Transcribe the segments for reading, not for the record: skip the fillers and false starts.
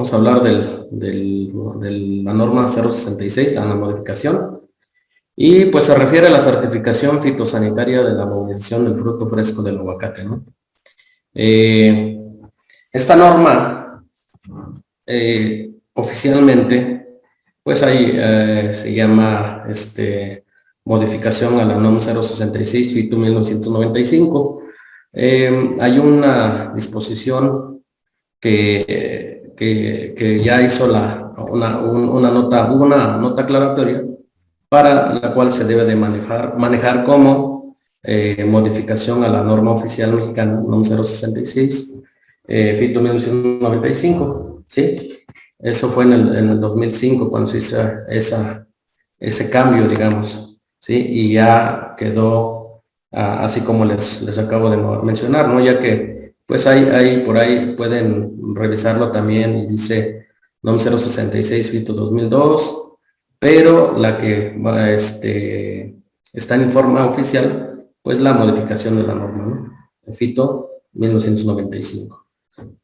Vamos a hablar de la norma 066, la modificación, y pues se refiere a la certificación fitosanitaria de la movilización del fruto fresco del aguacate, ¿no? Esta norma, oficialmente, pues ahí se llama modificación a la NOM 066 FITO 1995. Hay una disposición que ya hizo una nota aclaratoria para la cual se debe de manejar como modificación a la norma oficial mexicana NOM 066 FITO 1995, ¿sí? Eso fue en el 2005 cuando se hizo ese cambio, digamos, ¿sí? Y ya quedó así como les acabo de mencionar, ¿no? Ya que pues por ahí pueden revisarlo también y dice NOM 066 FITO 2002, pero la que está en forma oficial, pues la modificación de la norma, ¿no? FITO 1995,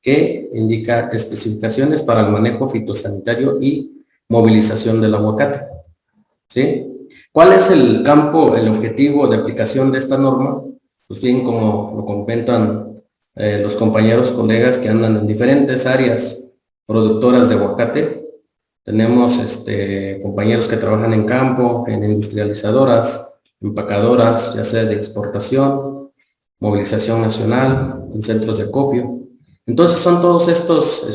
que indica especificaciones para el manejo fitosanitario y movilización del aguacate, ¿sí? ¿Cuál es el objetivo de aplicación de esta norma? Pues bien, como lo comentan los compañeros, colegas que andan en diferentes áreas productoras de aguacate, tenemos compañeros que trabajan en campo, en industrializadoras, empacadoras, ya sea de exportación, movilización nacional, en centros de acopio. Entonces son todos estos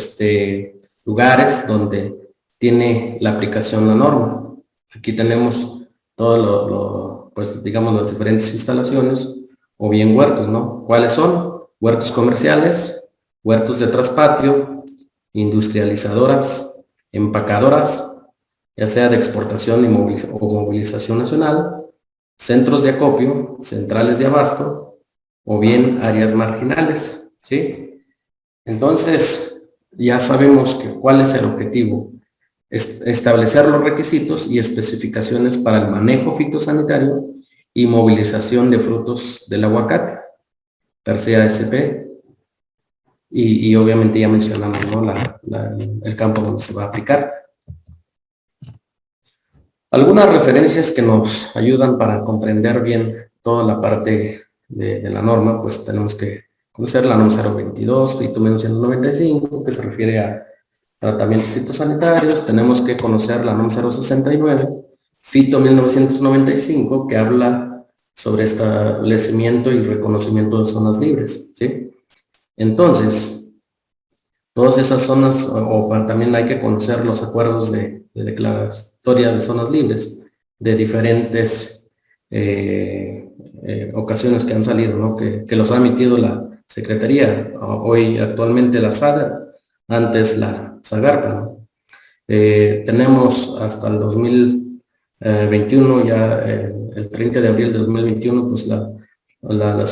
lugares donde tiene la aplicación la norma. Aquí tenemos todo pues digamos las diferentes instalaciones o bien huertos, ¿no? ¿Cuáles son? Huertos comerciales, huertos de traspatio, industrializadoras, empacadoras, ya sea de exportación o movilización nacional, centros de acopio, centrales de abasto, o bien áreas marginales, ¿sí? Entonces, ya sabemos cuál es el objetivo, establecer los requisitos y especificaciones para el manejo fitosanitario y movilización de frutos del aguacate, per se ASP, y obviamente ya mencionamos, ¿no? el campo donde se va a aplicar. Algunas referencias que nos ayudan para comprender bien toda la parte de la norma, pues tenemos que conocer la norma 022, FITO 1995, que se refiere a tratamientos fitosanitarios. Tenemos que conocer la norma 069, FITO 1995, que habla sobre establecimiento y reconocimiento de zonas libres, ¿sí? Entonces, todas esas zonas, también hay que conocer los acuerdos de declaratoria de zonas libres de diferentes ocasiones que han salido, ¿no? Que los ha emitido la Secretaría, hoy actualmente la SADER, antes la SAGARPA, ¿no? Tenemos hasta el 2021, ya el 30 de abril de 2021, pues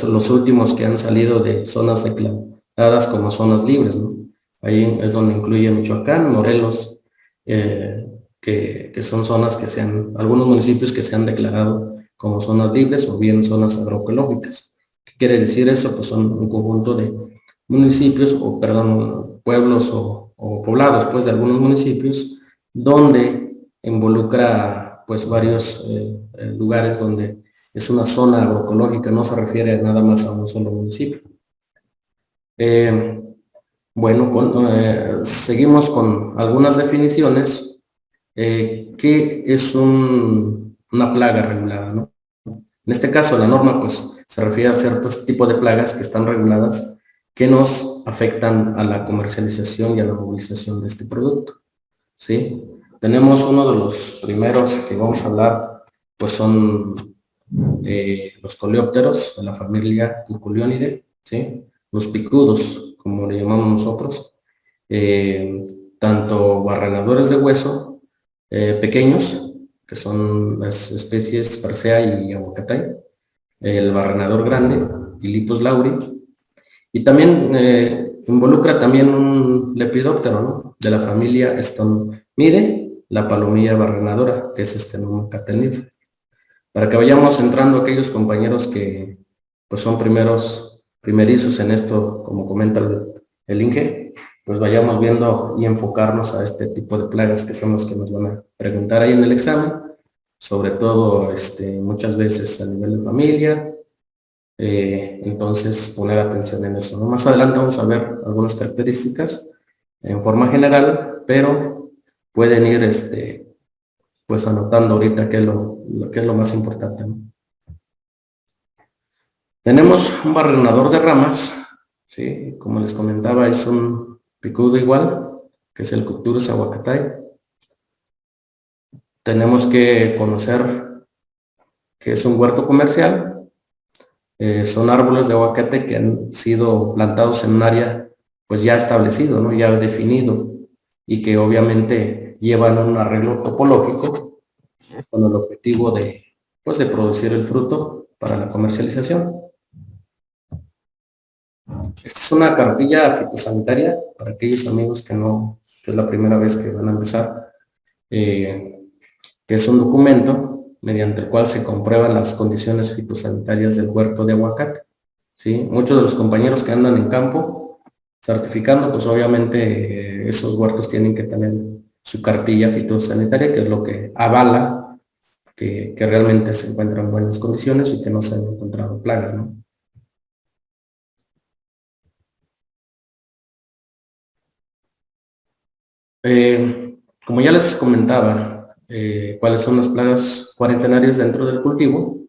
los últimos que han salido de zonas declaradas como zonas libres, ¿no? Ahí es donde incluye Michoacán, Morelos, que son zonas algunos municipios que se han declarado como zonas libres o bien zonas agroecológicas. ¿Qué quiere decir eso? Pues son un conjunto de municipios, pueblos o poblados, pues, de algunos municipios, donde involucra, pues, varios lugares donde es una zona agroecológica, no se refiere nada más a un solo municipio. Seguimos con algunas definiciones. ¿Qué es una plaga regulada, ¿no? En este caso, la norma pues se refiere a ciertos tipos de plagas que están reguladas que nos afectan a la comercialización y a la movilización de este producto, ¿sí? Tenemos uno de los primeros que vamos a hablar, pues son los coleópteros de la familia Cuculionidae, ¿sí? Los picudos, como le llamamos nosotros, tanto barrenadores de hueso pequeños, que son las especies Persea y Aguacatay, el barrenador grande, Philippus lauri, y también involucra también un lepidóptero, ¿no? De la familia Stomide, la palomilla barrenadora, que es Stenoma catelnifera. Para que vayamos entrando aquellos compañeros que pues son primerizos en esto, como comenta el INGE, pues vayamos viendo y enfocarnos a este tipo de plagas que son los que nos van a preguntar ahí en el examen, sobre todo muchas veces a nivel de familia. Entonces poner atención en eso, ¿no? Más adelante vamos a ver algunas características en forma general, pero pueden ir pues anotando ahorita qué es qué es lo más importante, ¿no? Tenemos un barrenador de ramas, ¿sí? Como les comentaba, es un picudo igual, que es el Cocturus aguacatay. Tenemos que conocer que es un huerto comercial. Son árboles de aguacate que han sido plantados en un área pues ya establecido, ¿no? Ya definido, y que obviamente llevan un arreglo topológico con el objetivo pues de producir el fruto para la comercialización. Esta es una cartilla fitosanitaria para aquellos amigos que que es la primera vez que van a empezar, que es un documento mediante el cual se comprueban las condiciones fitosanitarias del huerto de aguacate. ¿Sí? Muchos de los compañeros que andan en campo certificando, pues obviamente esos huertos tienen que tener su cartilla fitosanitaria, que es lo que avala que realmente se encuentran en buenas condiciones y que no se han encontrado plagas, ¿no? Como ya les comentaba, cuáles son las plagas cuarentenarias dentro del cultivo,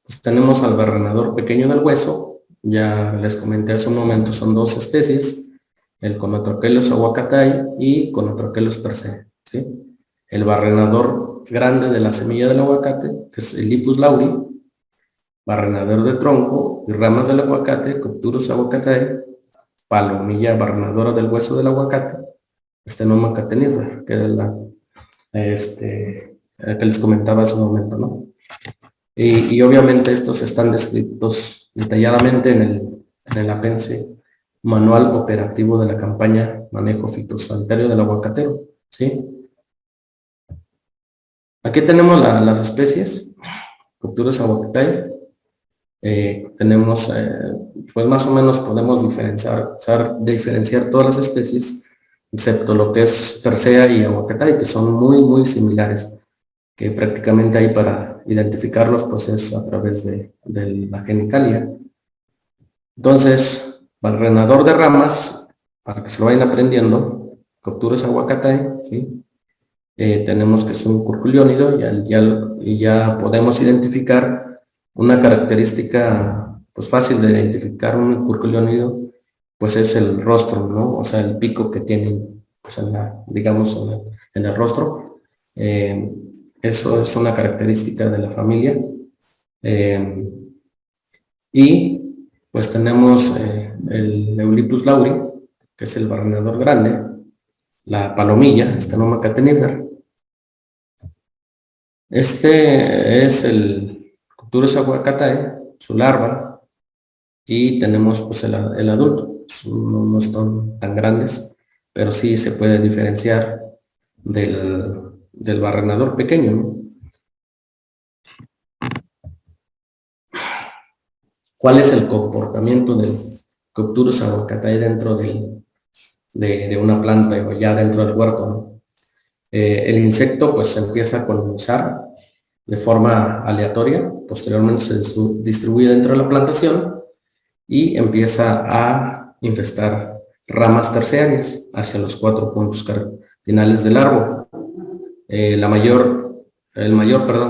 pues tenemos al barrenador pequeño del hueso, ya les comenté hace un momento, son dos especies, el Conotrochelos aguacatay y Conotrochelos persei, ¿sí? El barrenador grande de la semilla del aguacate, que es el Lipus lauri, barrenador de tronco y ramas del aguacate, Cocturus aguacatay, palomilla barrenadora del hueso del aguacate, Stenoma catenifera, que era que les comentaba hace un momento, ¿no? Y obviamente estos están descritos detalladamente en el apéndice manual operativo de la campaña manejo fitosanitario del aguacatero, ¿sí? Aquí tenemos las especies, Cocturus aguacatay. Tenemos, pues más o menos podemos diferenciar todas las especies, excepto lo que es Persea y aguacatay, que son muy similares, que prácticamente hay para identificarlos, pues es a través de la genitalia. Entonces, barrenador de ramas, para que se lo vayan aprendiendo, Cocturus aguacatay, ¿sí? Tenemos que es un curculiónido, y ya podemos identificar una característica pues fácil de identificar un curculiónido, pues es el rostro, ¿no? O sea, el pico que tienen, pues digamos, en el rostro. Eso es una característica de la familia. Y pues tenemos el Eulyptus lauri, que es el barrenador grande, la palomilla, Stenoma catenifera. Este es el Cocturus aguacatae, su larva, y tenemos pues el adulto. No están tan grandes, pero sí se puede diferenciar del barrenador pequeño, ¿no? ¿Cuál es el comportamiento del Cocturus aguacatae dentro de una planta o ya dentro del huerto, ¿no? El insecto pues empieza a colonizar de forma aleatoria, posteriormente se distribuye dentro de la plantación y empieza a infestar ramas terciarias hacia los 4 puntos cardinales del árbol. El mayor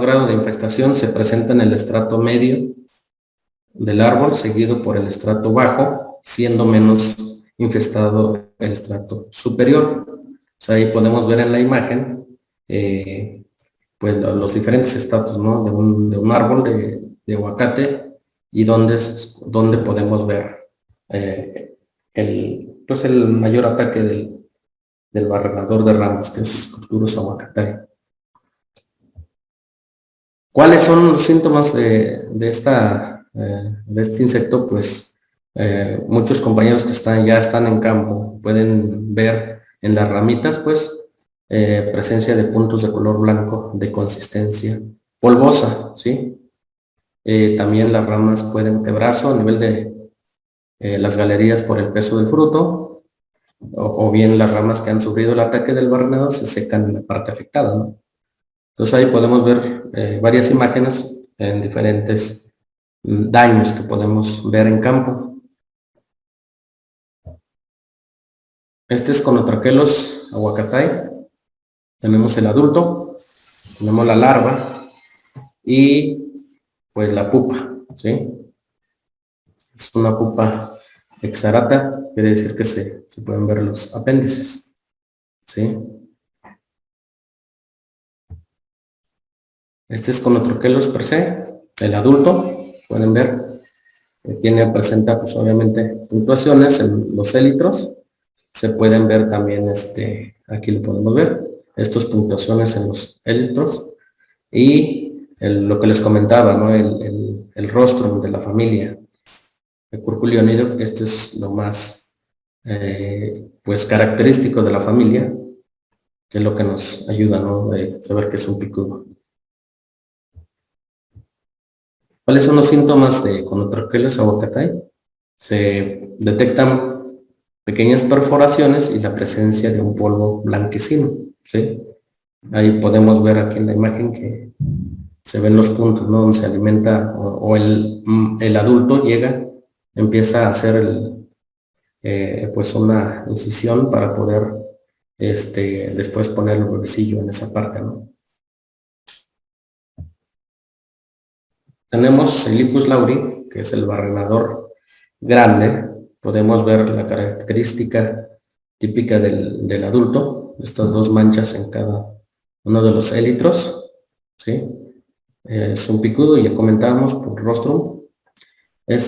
grado de infestación se presenta en el estrato medio del árbol, seguido por el estrato bajo, siendo menos infestado el estrato superior. O sea, ahí podemos ver en la imagen pues los diferentes estatus, ¿no? de un árbol de aguacate, y donde podemos ver pues el mayor ataque del barrenador de ramas, que es Cocturus aguacatae. ¿Cuáles son los síntomas de este insecto? Pues muchos compañeros que ya están en campo pueden ver en las ramitas, pues, presencia de puntos de color blanco de consistencia polvosa, ¿sí? También las ramas pueden quebrarse a nivel de las galerías por el peso del fruto, o bien las ramas que han sufrido el ataque del barrenador se secan en la parte afectada, ¿no? Entonces ahí podemos ver varias imágenes en diferentes daños que podemos ver en campo. Este es Conotrachelos aguacatay. Tenemos el adulto, tenemos la larva y pues la pupa, ¿sí? Es una pupa exarata, quiere decir que se pueden ver los apéndices, ¿sí? Este es Conotrachelos per se, el adulto, pueden ver, presenta pues obviamente puntuaciones en los élitros, se pueden ver también, aquí lo podemos ver, estas puntuaciones en los élitros, y lo que les comentaba, ¿no? El rostrum de la familia, el curculionido, este es lo más, pues, característico de la familia, que es lo que nos ayuda, ¿no? De saber que es un picudo. ¿Cuáles son los síntomas de Conotrachelos aguacatay? Se detectan pequeñas perforaciones y la presencia de un polvo blanquecino, ¿sí? Ahí podemos ver aquí en la imagen que se ven los puntos, ¿no? Donde se alimenta o el adulto llega, empieza a hacer pues una incisión para poder después poner el huevecillo en esa parte, ¿no? Tenemos el Ipus lauri, que es el barrenador grande. Podemos ver la característica típica del adulto, estas dos manchas en cada uno de los élitros, ¿sí? Es un picudo, ya comentábamos, por rostrum. Puede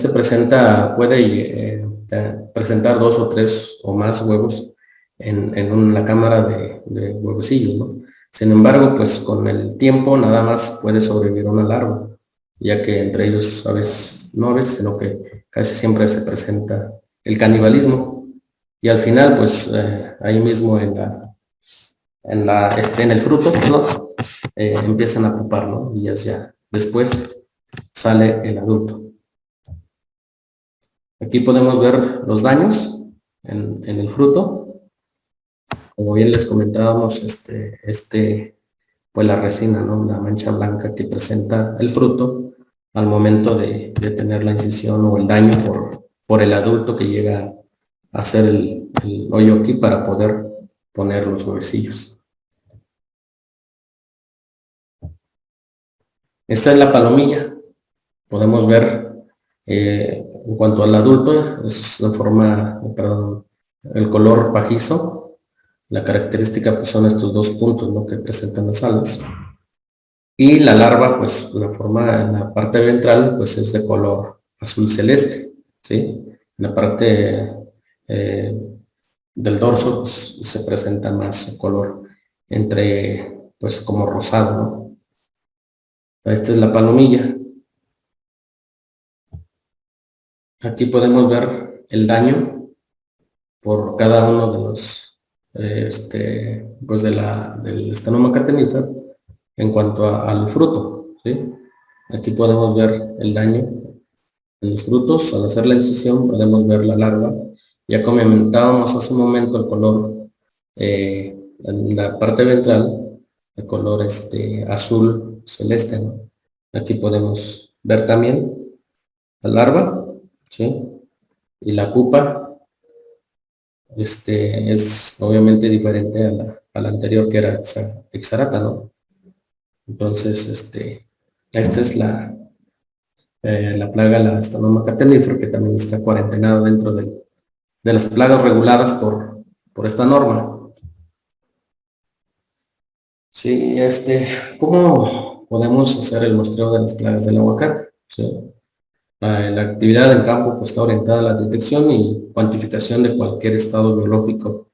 presentar 2 o 3 o más huevos en la cámara de huevecillos, ¿no? Sin embargo, pues con el tiempo nada más puede sobrevivir una larva, ya que entre ellos no a veces, sino que casi siempre se presenta el canibalismo. Y al final, pues ahí mismo en el fruto, ¿no? Empiezan a pupar, ¿no? Y ya después sale el adulto. Aquí podemos ver los daños en el fruto. Como bien les comentábamos, pues la resina, ¿no? La mancha blanca que presenta el fruto al momento de tener la incisión o el daño por el adulto que llega a hacer el hoyo aquí para poder poner los huevecillos. Esta es la palomilla. Podemos ver en cuanto al adulto, es de forma, perdón, el color pajizo. La característica pues, son estos dos puntos, ¿no? Que presentan las alas. Y la larva, pues la forma en la parte ventral, pues es de color azul celeste, ¿sí? En la parte del dorso pues, se presenta más color pues como rosado, ¿no? Esta es la palomilla. Aquí podemos ver el daño por cada uno de los, pues del estanoma catenífer en cuanto al fruto, ¿sí? Aquí podemos ver el daño en los frutos. Al hacer la incisión podemos ver la larva. Ya comentábamos hace un momento el color en la parte ventral, el color azul celeste, ¿no? Aquí podemos ver también la larva, ¿sí? Y la pupa es obviamente diferente a la anterior, que era exarata, ¿no? Entonces, esta es la plaga, la Stanoma catenífera, que también está cuarentenada dentro de las plagas reguladas por esta norma. Sí, ¿cómo podemos hacer el muestreo de las plagas del aguacate? ¿Sí? La actividad en campo pues, está orientada a la detección y cuantificación de cualquier estado biológico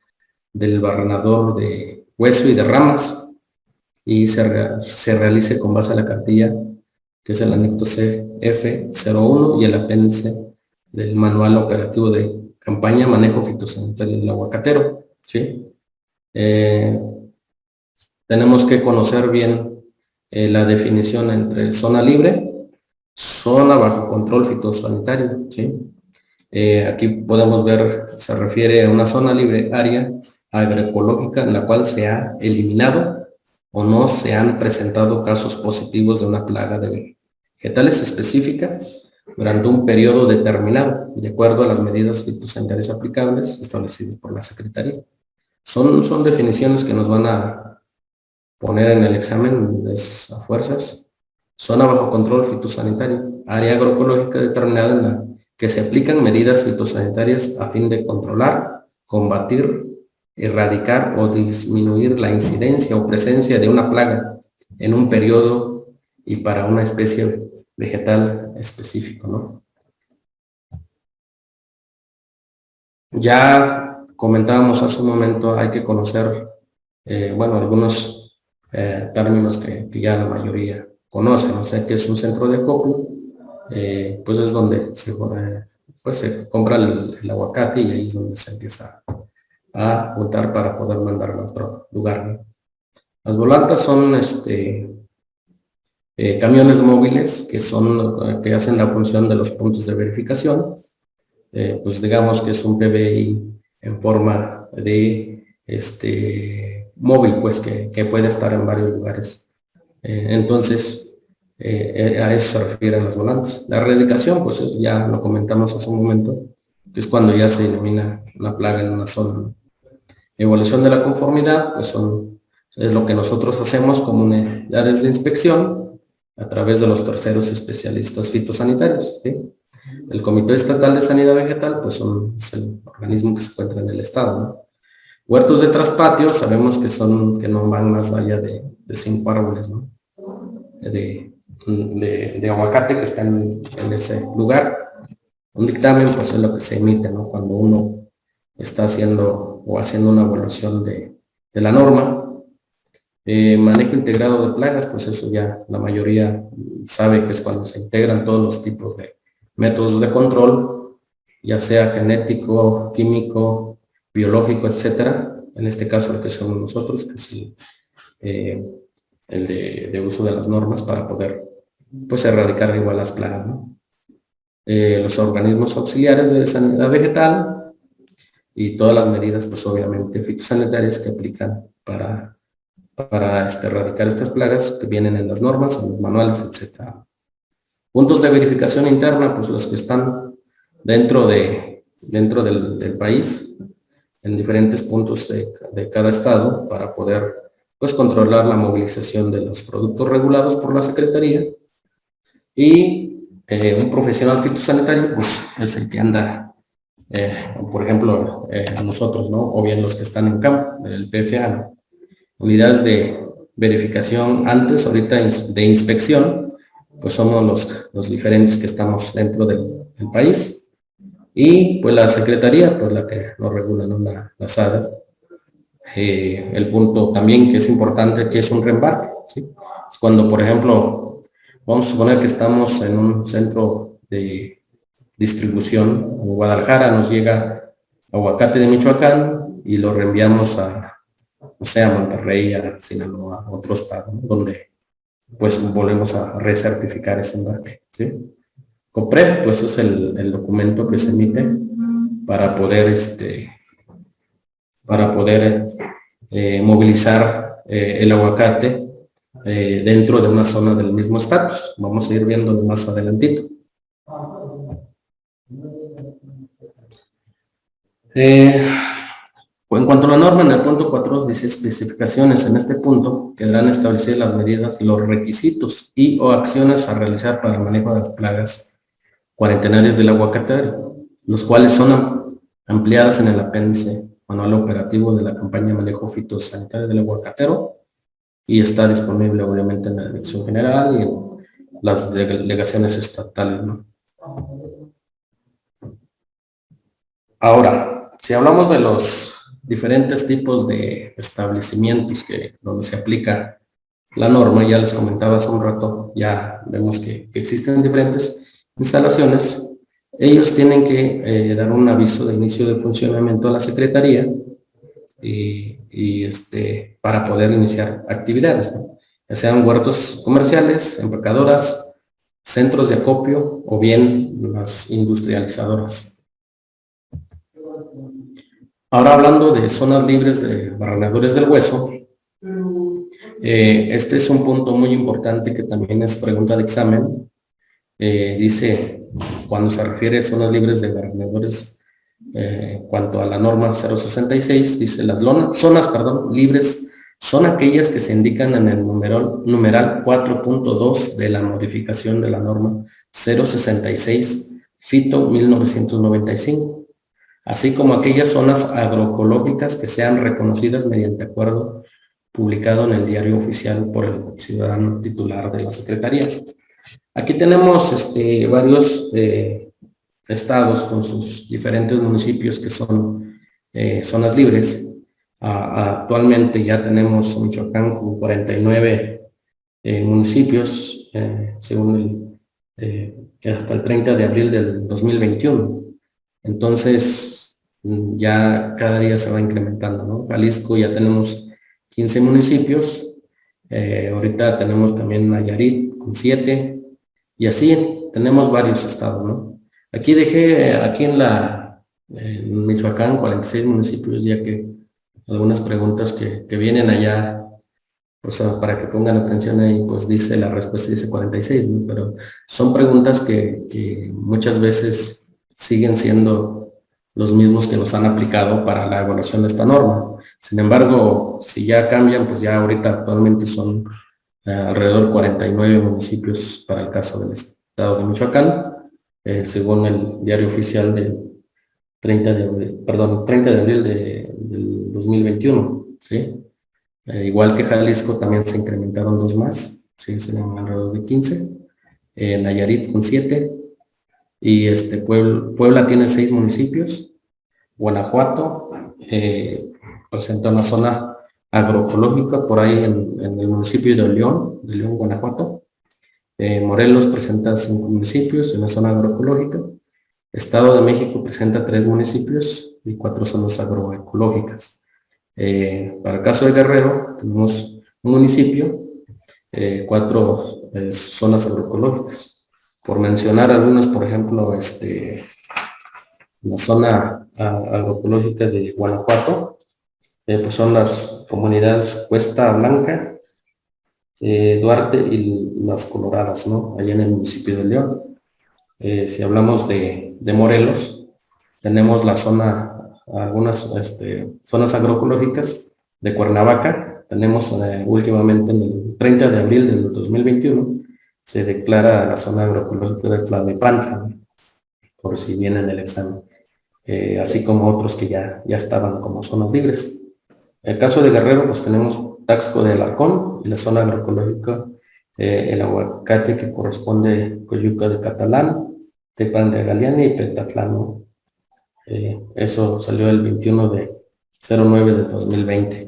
del barrenador de hueso y de ramas, y se realice con base a la cartilla, que es el anexo CF01 y el apéndice del manual operativo de campaña manejo fitosanitario del aguacatero, ¿sí? Tenemos que conocer bien la definición entre zona libre, zona bajo control fitosanitario, ¿sí? Aquí podemos ver, se refiere a una zona libre área agroecológica en la cual se ha eliminado o no se han presentado casos positivos de una plaga de vegetales específica durante un periodo determinado, de acuerdo a las medidas fitosanitarias aplicables establecidas por la Secretaría. Son definiciones que nos van a poner en el examen a fuerzas. Zona bajo control fitosanitario, área agroecológica determinada en la que se aplican medidas fitosanitarias a fin de controlar, combatir, erradicar o disminuir la incidencia o presencia de una plaga en un periodo y para una especie vegetal específico, ¿no? Ya comentábamos hace un momento, hay que conocer, bueno, algunos términos que ya la mayoría conocen, o sea, que es un centro de acopio, pues es donde pues se compra el aguacate y ahí es donde se empieza a juntar para poder mandarlo a otro lugar, ¿no? Las volantas son camiones móviles que hacen la función de los puntos de verificación. Pues digamos que es un PBI en forma de móvil, pues que puede estar en varios lugares. Entonces, a eso se refieren las volantes. La erradicación, pues ya lo comentamos hace un momento, que es cuando ya se elimina una plaga en una zona, ¿no? Evaluación de la conformidad, pues es lo que nosotros hacemos como unidades de inspección a través de los terceros especialistas fitosanitarios, ¿sí? El Comité Estatal de Sanidad Vegetal, pues es el organismo que se encuentra en el estado, ¿no? Huertos de traspatio, sabemos que no van más allá de 5 árboles, ¿no? De aguacate que están en ese lugar. Un dictamen, pues es lo que se emite, ¿no? Cuando uno está haciendo una evaluación de la norma. Manejo integrado de plagas, pues eso ya la mayoría sabe que es cuando se integran todos los tipos de métodos de control, ya sea genético, químico, biológico, etcétera. En este caso el que somos nosotros, que es el de uso de las normas para poder pues erradicar igual las plagas, ¿no? Los organismos auxiliares de sanidad vegetal y todas las medidas pues obviamente fitosanitarias que aplican para erradicar estas plagas que vienen en las normas, en los manuales, etcétera. Puntos de verificación interna, pues los que están dentro del país, en diferentes puntos de cada estado, para poder pues controlar la movilización de los productos regulados por la Secretaría. Y un profesional fitosanitario, pues es el que anda, por ejemplo, nosotros, ¿no? O bien los que están en campo, el PFA, ¿no? Unidades de verificación antes, ahorita de inspección, pues somos los diferentes que estamos dentro del país. Y pues la Secretaría, pues la que nos regula, ¿no? La SADA. El punto también que es importante, que es un reembarque, ¿sí? Es cuando, por ejemplo, vamos a suponer que estamos en un centro de distribución, en Guadalajara nos llega aguacate de Michoacán y lo reenviamos o sea, a Monterrey, a Sinaloa, a otro estado, ¿no? Donde pues volvemos a recertificar ese embarque, ¿sí? COPRED, pues es el documento que se emite para poder, movilizar el aguacate dentro de una zona del mismo estatus. Vamos a ir viendo más adelantito. En cuanto a la norma, en el punto 4 dice especificaciones. En este punto quedarán establecidas las medidas, los requisitos y o acciones a realizar para el manejo de las plagas cuarentenarias del aguacate, los cuales son ampliadas en el apéndice manual operativo de la campaña de manejo fitosanitario del aguacatero y está disponible obviamente en la Dirección General y en las delegaciones estatales, ¿no? Ahora, si hablamos de los diferentes tipos de establecimientos donde se aplica la norma, ya les comentaba hace un rato, ya vemos que existen diferentes instalaciones. Ellos tienen que dar un aviso de inicio de funcionamiento a la Secretaría para poder iniciar actividades, ¿no? Ya sean huertos comerciales, empacadoras, centros de acopio o bien las industrializadoras. Ahora hablando de zonas libres de barrenadores del hueso, este es un punto muy importante que también es pregunta de examen. Dice, cuando se refiere a zonas libres de barrenadores, cuanto a la norma 066, dice zonas libres son aquellas que se indican en el numeral 4.2 de la modificación de la norma 066 FITO 1995, así como aquellas zonas agroecológicas que sean reconocidas mediante acuerdo publicado en el diario oficial por el ciudadano titular de la Secretaría. Aquí tenemos varios estados con sus diferentes municipios que son zonas libres. Actualmente ya tenemos Michoacán con 49 municipios, según hasta el 30 de abril del 2021. Entonces, ya cada día se va incrementando, ¿no? Jalisco ya tenemos 15 municipios, ahorita tenemos también Nayarit con 7, y así tenemos varios estados, ¿no? Aquí dejé, aquí en Michoacán, 46 municipios, ya que algunas preguntas que vienen allá, pues para que pongan atención ahí, pues dice la respuesta, dice 46, ¿no? Pero son preguntas que muchas veces siguen siendo los mismos que nos han aplicado para la evaluación de esta norma. Sin embargo, si ya cambian, pues ya ahorita actualmente son alrededor de 49 municipios para el caso del estado de Michoacán, según el diario oficial del 30 de abril del 2021, ¿sí? Igual que Jalisco, también se incrementaron 2 más, ¿sí? Serían alrededor de 15, Nayarit con 7, y Puebla tiene 6 municipios, Guanajuato presenta una zona agroecológica por ahí en el municipio de León, Guanajuato. Morelos presenta 5 municipios en la zona agroecológica. Estado de México presenta 3 municipios y 4 zonas agroecológicas. Para el caso de Guerrero, tenemos un municipio, 4 zonas agroecológicas. Por mencionar algunas, por ejemplo, la zona agroecológica de Guanajuato, pues son las comunidades Cuesta Blanca, Duarte y Las Coloradas, ¿no? Allá en el municipio de León. Si hablamos de Morelos, tenemos algunas zonas agroecológicas de Cuernavaca. Tenemos últimamente en el 30 de abril del 2021, se declara la zona agroecológica de Tlalnepantla, ¿no? Por si viene en el examen. Así como otros que ya estaban como zonas libres. En el caso de Guerrero, pues tenemos Taxco de Alarcón y la zona agroecológica, el aguacate que corresponde a Coyuca de Catalán, Tepan de Galeana y Pentatlán, ¿no? Eso salió el 21 de 09 de 2020.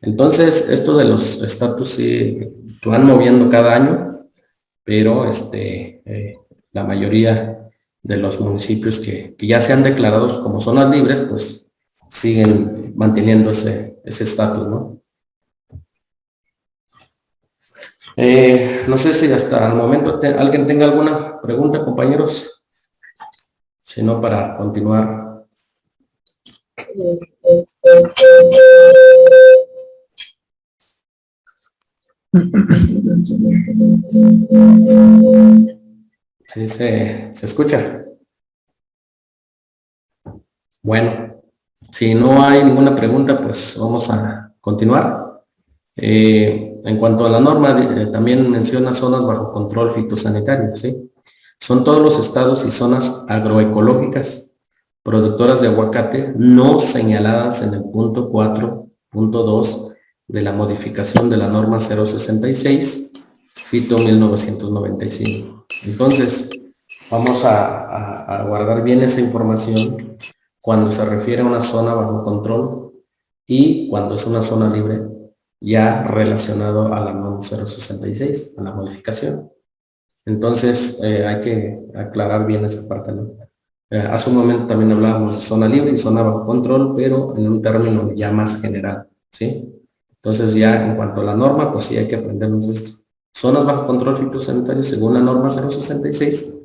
Entonces, esto de los estatus sí van moviendo cada año, pero la mayoría de los municipios que ya se han declarado como zonas libres, pues siguen manteniendo ese estatus, ¿no? No sé si hasta el momento alguien tenga alguna pregunta, compañeros. Si no, para continuar. ¿Sí se escucha? Bueno, si no hay ninguna pregunta, pues vamos a continuar. En cuanto a la norma, también menciona zonas bajo control fitosanitario, ¿sí? Son todos los estados y zonas agroecológicas productoras de aguacate no señaladas en el punto 4.2 de la modificación de la norma 066 FITO 1995. Entonces, vamos a guardar bien esa información cuando se refiere a una zona bajo control y cuando es una zona libre ya relacionado a la norma 066, a la modificación. Entonces, hay que aclarar bien esa parte, ¿no? Hace un momento también hablábamos de zona libre y zona bajo control, pero en un término ya más general, ¿sí? Entonces, ya en cuanto a la norma, pues sí hay que aprendernos esto. Zonas bajo control fitosanitario según la norma 066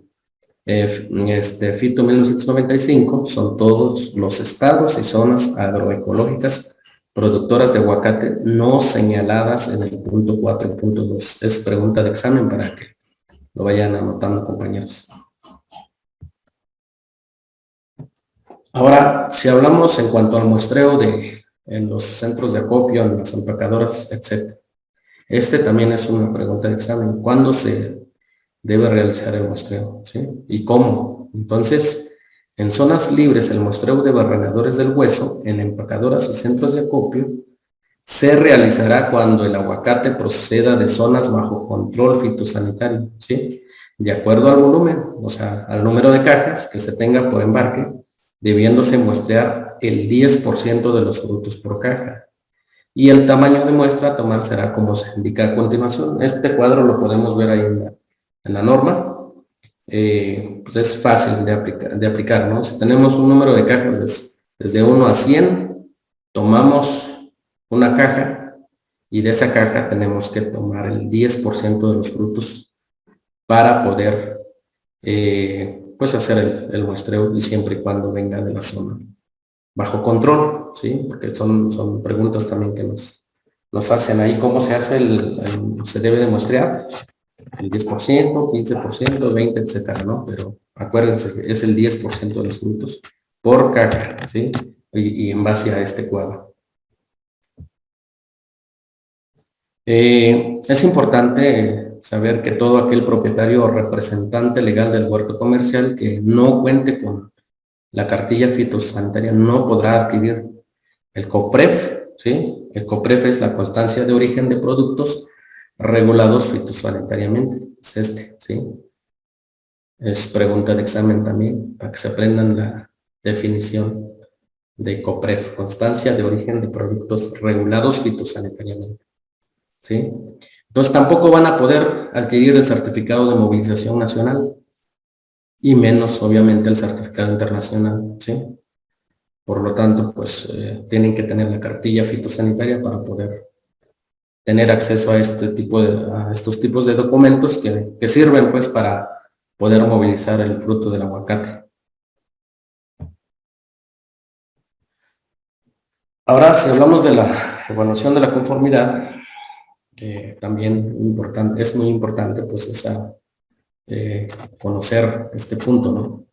FITO 1995 son todos los estados y zonas agroecológicas productoras de aguacate no señaladas en el punto 4 y punto 2. Es pregunta de examen para que lo vayan anotando, compañeros. Ahora, si hablamos en cuanto al muestreo en los centros de acopio, en las empacadoras, etc. Este también es una pregunta de examen. ¿Cuándo se debe realizar el muestreo? ¿Sí? ¿Y cómo? Entonces, en zonas libres, el muestreo de barrenadores del hueso, en empacadoras y centros de acopio, se realizará cuando el aguacate proceda de zonas bajo control fitosanitario, ¿sí? De acuerdo al volumen, o sea, al número de cajas que se tenga por embarque, debiéndose muestrear el 10% de los frutos por caja. Y el tamaño de muestra a tomar será como se indica a continuación. Este cuadro lo podemos ver ahí en la norma. Pues es fácil de aplicar, ¿no? Si tenemos un número de cajas desde 1 a 100, tomamos una caja y de esa caja tenemos que tomar el 10% de los frutos para poder pues hacer el muestreo, y siempre y cuando venga de la zona bajo control, ¿sí? Porque son preguntas también que nos hacen ahí. ¿Cómo se hace se debe de muestrear? El 10%, 15%, 20%, etcétera, ¿no? Pero acuérdense que es el 10% de los frutos por caja, ¿sí? Y en base a este cuadro. Es importante saber que todo aquel propietario o representante legal del huerto comercial que no cuente con la cartilla fitosanitaria no podrá adquirir el COPREF, ¿sí? El COPREF es la constancia de origen de productos regulados fitosanitariamente. Es este, ¿sí? Es pregunta de examen también, para que se aprendan la definición de COPREF, constancia de origen de productos regulados fitosanitariamente, ¿sí? Entonces tampoco van a poder adquirir el certificado de movilización nacional, y menos, obviamente, el certificado internacional, ¿sí? Por lo tanto, pues tienen que tener la cartilla fitosanitaria para poder tener acceso a estos tipos de documentos que sirven pues para poder movilizar el fruto del aguacate. Ahora, si hablamos de la evaluación de la conformidad, también es muy importante pues conocer este punto, ¿no?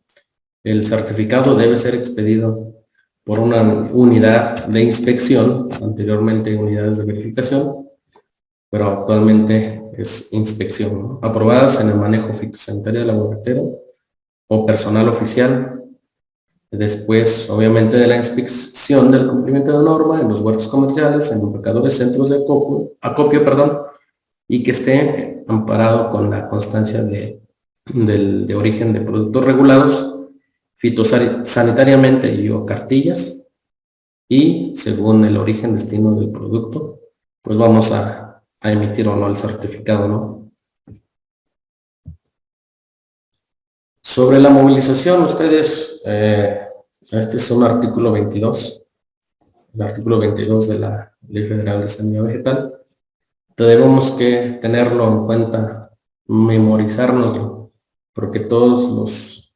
El certificado debe ser expedido por una unidad de inspección, anteriormente unidades de verificación, pero actualmente es inspección, ¿no? Aprobadas en el manejo fitosanitario del aguacatero o personal oficial. Después, obviamente, de la inspección del cumplimiento de norma en los huertos comerciales, en empacadores, centros de acopio, y que esté amparado con la constancia de origen de productos regulados fitosanitariamente y o cartillas, y según el origen destino del producto, pues vamos a emitir o no el certificado, ¿no? Sobre la movilización, ustedes, este es un artículo 22, el artículo 22 de la Ley Federal de Sanidad Vegetal. Debemos que tenerlo en cuenta, memorizárnoslo, porque todos los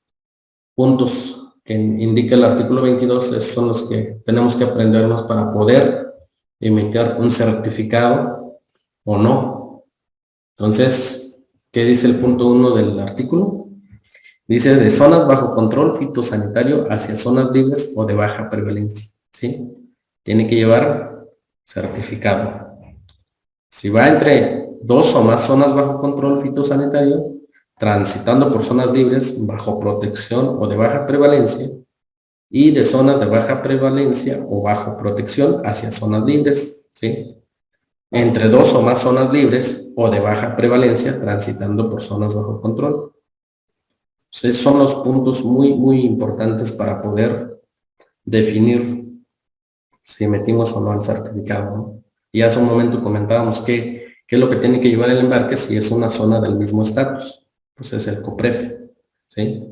puntos que indica el artículo 22 son los que tenemos que aprendernos para poder emitir un certificado o no. Entonces, ¿qué dice el punto 1 del artículo? Dice de zonas bajo control fitosanitario hacia zonas libres o de baja prevalencia, ¿sí? Tiene que llevar certificado. Si va entre 2 o más zonas bajo control fitosanitario, transitando por zonas libres bajo protección o de baja prevalencia, y de zonas de baja prevalencia o bajo protección hacia zonas libres, ¿sí? Entre 2 o más zonas libres o de baja prevalencia, transitando por zonas bajo control. Esos son los puntos muy, muy importantes para poder definir si emitimos o no el certificado, ¿no? Y hace un momento comentábamos qué es lo que tiene que llevar el embarque si es una zona del mismo estatus. Pues es el COPREF, ¿sí?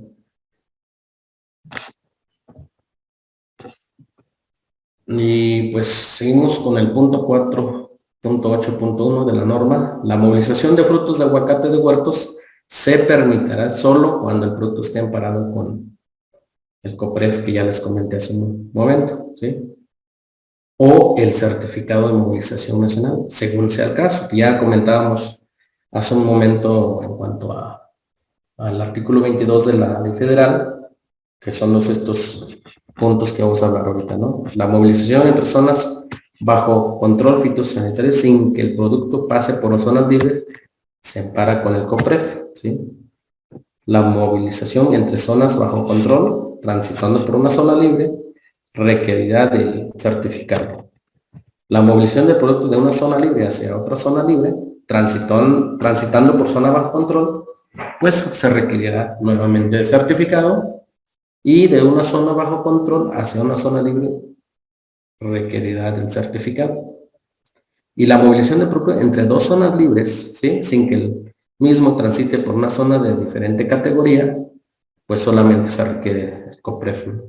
Y pues seguimos con el punto 4.8.1 de la norma. La movilización de frutos de aguacate de huertos se permitirá solo cuando el producto esté amparado con el COPREF que ya les comenté hace un momento, ¿sí? O el certificado de movilización nacional, según sea el caso. Ya comentábamos hace un momento en cuanto al artículo 22 de la Ley Federal, que son estos puntos que vamos a hablar ahorita, ¿no? La movilización entre zonas bajo control fitosanitario sin que el producto pase por zonas libres se ampara con el COPREF, ¿sí? La movilización entre zonas bajo control, transitando por una zona libre, requerirá del certificado. La movilización de productos de una zona libre hacia otra zona libre, transitando por zona bajo control, pues se requerirá nuevamente de certificado, y de una zona bajo control hacia una zona libre requerirá del certificado. Y la movilización de productos entre dos zonas libres, ¿sí? Sin que el mismo transite por una zona de diferente categoría, pues solamente se requiere el COPREF, ¿no?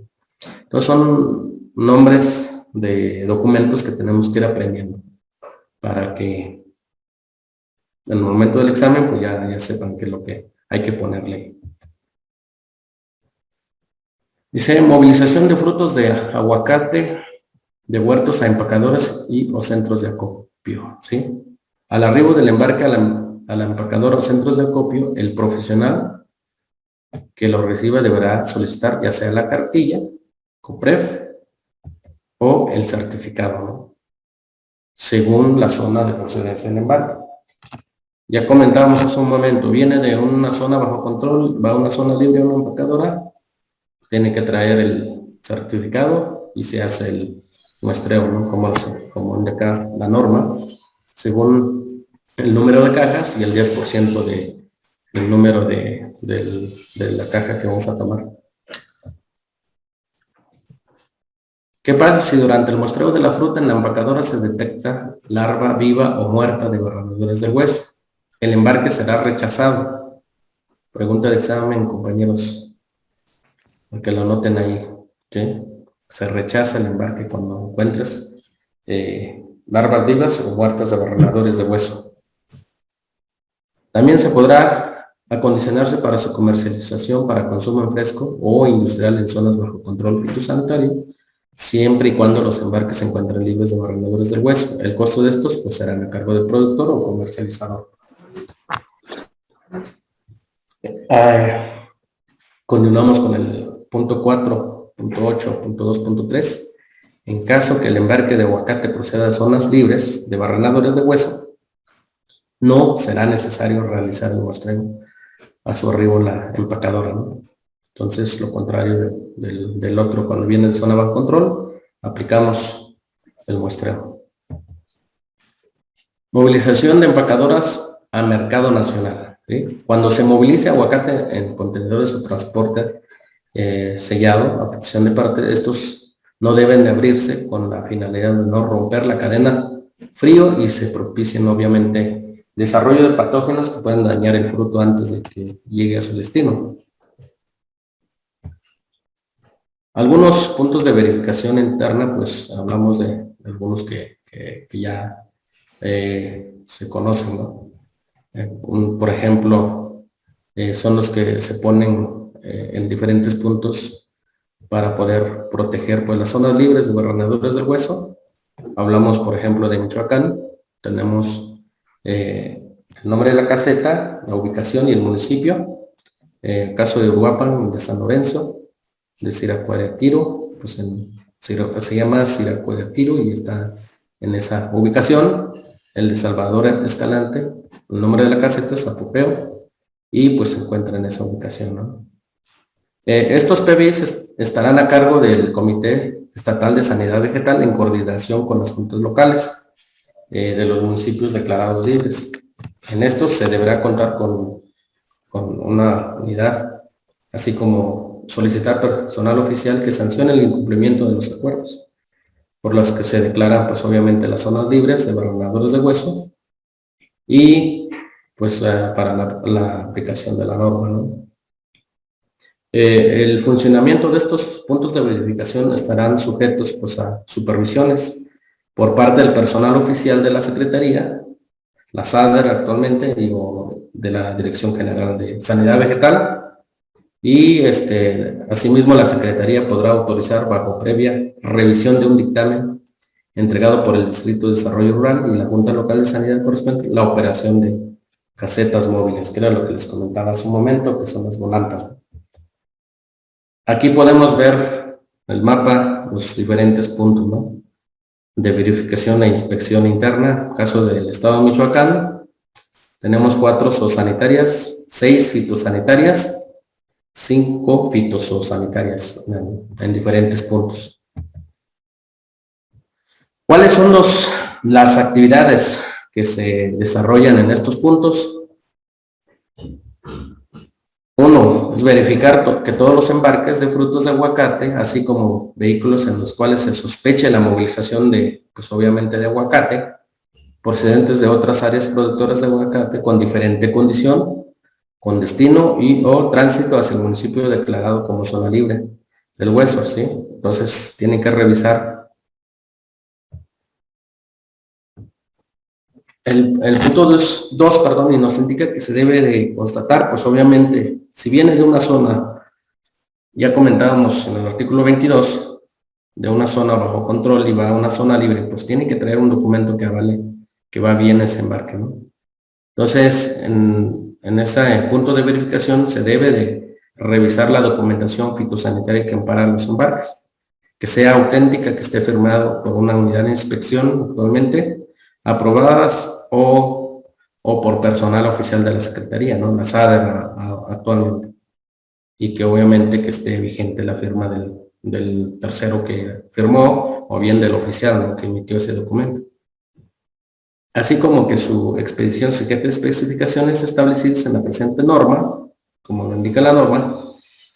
Entonces son nombres de documentos que tenemos que ir aprendiendo para que en el momento del examen pues ya sepan qué es lo que hay que ponerle. Dice, movilización de frutos de aguacate de huertos a empacadores y o centros de acopio, ¿sí? Al arribo del embarque a la empacadora o centros de acopio, el profesional que lo reciba deberá solicitar ya sea la cartilla, COPREF, o el certificado, ¿no? Según la zona de procedencia del embarque. Ya comentábamos hace un momento, viene de una zona bajo control, va a una zona libre, a una empacadora, tiene que traer el certificado y se hace el muestreo, ¿no? Como indica la norma, según el número de cajas y el 10% del número de la caja que vamos a tomar. ¿Qué pasa si durante el muestreo de la fruta en la empacadora se detecta larva viva o muerta de barraduras de hueso? El embarque será rechazado. Pregunta de examen, compañeros, que lo noten ahí, ¿sí? Se rechaza el embarque cuando encuentres larvas vivas o muertas de barrenadores de hueso. También se podrá acondicionarse para su comercialización para consumo en fresco o industrial en zonas bajo control fitosanitario, siempre y cuando los embarques se encuentren libres de barrenadores del hueso. El costo de estos pues será a cargo del productor o comercializador. Continuamos con el punto 4, punto 8, punto 2, punto 3. En caso que el embarque de aguacate proceda de zonas libres de barrenadores de hueso, no será necesario realizar el muestreo a su arribo en la empacadora, ¿no? Entonces, lo contrario del otro, cuando viene de zona bajo control, aplicamos el muestreo. Movilización de empacadoras a mercado nacional, ¿sí? Cuando se movilice aguacate en contenedores o transporte sellado a petición de parte, estos no deben de abrirse con la finalidad de no romper la cadena frío y se propicien obviamente desarrollo de patógenos que pueden dañar el fruto antes de que llegue a su destino. Algunos puntos de verificación interna, pues hablamos de algunos que ya se conocen, ¿no? Por ejemplo, son los que se ponen en diferentes puntos para poder proteger pues, las zonas libres de barrenadores del hueso. Hablamos, por ejemplo, de Michoacán. Tenemos el nombre de la caseta, la ubicación y el municipio. El caso de Uruapan, de San Lorenzo, de Siracuá de Tiro, pues se llama Siracuá de Tiro y está en esa ubicación. El de Salvador Escalante, el nombre de la caseta es Apopeo y pues se encuentra en esa ubicación, ¿no? Estos PBIs estarán a cargo del Comité Estatal de Sanidad Vegetal en coordinación con las juntas locales de los municipios declarados libres. En estos se deberá contar con una unidad, así como solicitar personal oficial que sancione el incumplimiento de los acuerdos, por los que se declaran, pues obviamente, las zonas libres de barrenadores de hueso y, pues, para la aplicación de la norma, ¿no? El funcionamiento de estos puntos de verificación estarán sujetos, pues, a supervisiones por parte del personal oficial de la Secretaría, la SADER actualmente, digo, de la Dirección General de Sanidad Vegetal, y asimismo la Secretaría podrá autorizar bajo previa revisión de un dictamen entregado por el Distrito de Desarrollo Rural y la Junta Local de Sanidad correspondiente la operación de casetas móviles, que era lo que les comentaba hace un momento, que son las volantas. Aquí podemos ver el mapa, los diferentes puntos, ¿no?, de verificación e inspección interna. Caso del estado de Michoacán, tenemos 4 zoosanitarias, 6 fitosanitarias, 5 fitosanitarias en diferentes puntos. ¿Cuáles son las actividades que se desarrollan en estos puntos? Uno, es verificar que todos los embarques de frutos de aguacate, así como vehículos en los cuales se sospeche la movilización de, pues obviamente de aguacate, procedentes de otras áreas productoras de aguacate con diferente condición, con destino y o tránsito hacia el municipio declarado como zona libre del Hueso, ¿sí? Entonces, tienen que revisar. El punto 2, perdón, y nos indica que se debe de constatar, pues obviamente, si viene de una zona, ya comentábamos en el artículo 22, de una zona bajo control y va a una zona libre, pues tiene que traer un documento que avale que va bien ese embarque, ¿no? Entonces, en ese punto de verificación se debe de revisar la documentación fitosanitaria que ampara los embarques, que sea auténtica, que esté firmado por una unidad de inspección actualmente, aprobadas o por personal oficial de la Secretaría, ¿no?, la SADER actualmente, y que obviamente que esté vigente la firma del tercero que firmó o bien del oficial, ¿no?, que emitió ese documento. Así como que su expedición sujeta a especificaciones establecidas en la presente norma, como lo indica la norma,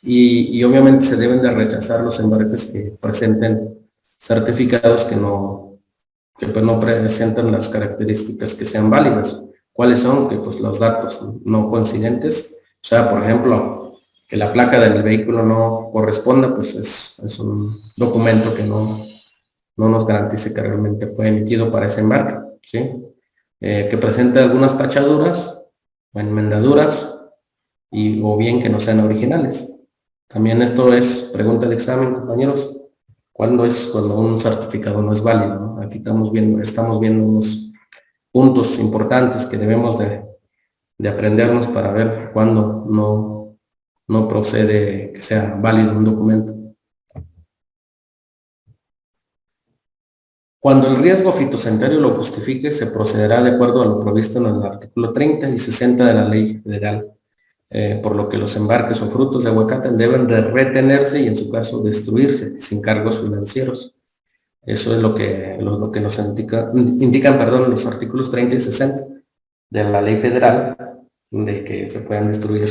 y obviamente se deben de rechazar los embarques que presenten certificados que pues no presentan las características que sean válidas. ¿Cuáles son? Que pues los datos no coincidentes, o sea, por ejemplo, que la placa del vehículo no corresponda, pues es un documento que no nos garantice que realmente fue emitido para ese embarque, ¿sí? Que presente algunas tachaduras o enmendaduras o bien que no sean originales. También esto es pregunta de examen, compañeros. ¿Cuándo es cuando un certificado no es válido, ¿no? Aquí estamos viendo unos puntos importantes que debemos de aprendernos para ver cuándo no procede que sea válido un documento. Cuando el riesgo fitosanitario lo justifique, se procederá de acuerdo a lo previsto en el artículo 30 y 60 de la Ley Federal, por lo que los embarques o frutos de aguacate deben de retenerse y en su caso destruirse sin cargos financieros. Eso es lo que nos indican los artículos 30 y 60 de la Ley Federal, de que se puedan destruir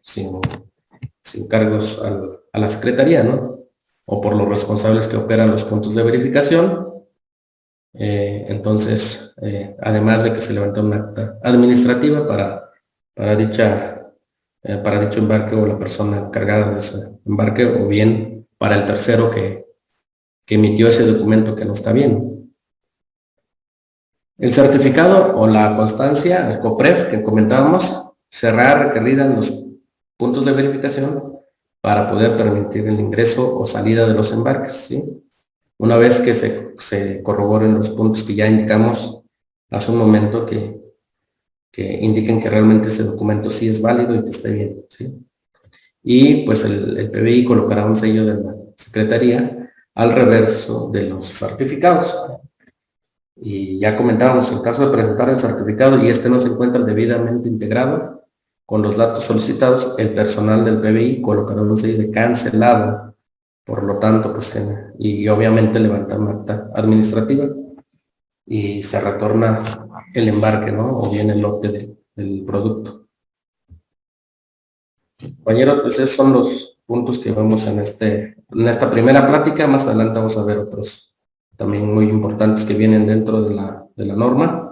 sin cargos a la Secretaría, ¿no?, o por los responsables que operan los puntos de verificación. Entonces, además de que se levanta una acta administrativa para dicho embarque o la persona encargada de ese embarque, o bien para el tercero que emitió ese documento que no está bien. El certificado o la constancia, el COPREF que comentábamos, será requerida en los puntos de verificación para poder permitir el ingreso o salida de los embarques, ¿sí? Una vez que se corroboren los puntos que ya indicamos hace un momento, que indiquen que realmente ese documento sí es válido y que esté bien, ¿sí? Y pues el PBI colocará un sello de la Secretaría al reverso de los certificados. Y ya comentábamos, en caso de presentar el certificado y este no se encuentra debidamente integrado con los datos solicitados, el personal del PBI colocará un sello de cancelado. Por lo tanto, pues, y obviamente levanta una acta administrativa y se retorna el embarque, ¿no?, o bien el lote del producto. Compañeros, pues esos son los puntos que vemos en esta primera plática. Más adelante vamos a ver otros también muy importantes que vienen dentro de la norma.